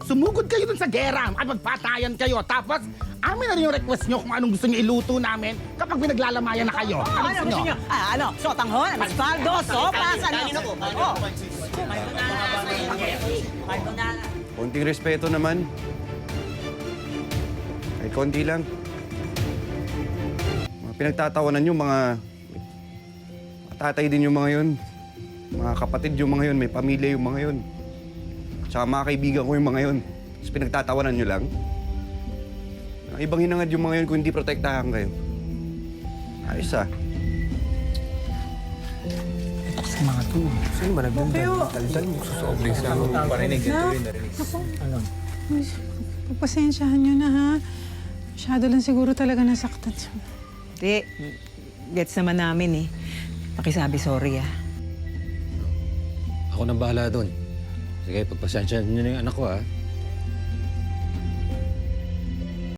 Sumugod kayo dun sa gera at magpatayan kayo. Tapos, amin na rin yung request nyo kung anong gusto nyo iluto namin kapag pinaglalamayan na kayo. Ano gusto nyo? Ano? Sotanghon? Espaldo? Sopas? Ano? Oh. Konting respeto naman. Kahit konti lang. Mga pinagtatawanan nyo, mga tatay din yung mga yun. Mga kapatid yung mga yun, may pamilya yung mga yun. Tsaka mga kaibigan ko yung mga yun. Tapos pinagtatawanan nyo lang. Ibang hinangad yung mga yun kung hindi protektahan kayo. Ayos ah. Sa mga to. Sino ba nagdaldal mo? Susobling sa ako. Parinig, ito rin narinig. Ano? Pagpasensyahan nyo na, ha? Masyado lang siguro talaga nasaktan siya. Hindi. Gets naman namin eh. Pakisabi sorry ah. Ako nang bahala doon. Sige, pagpasensyahan niyo na yung anak ko, ha?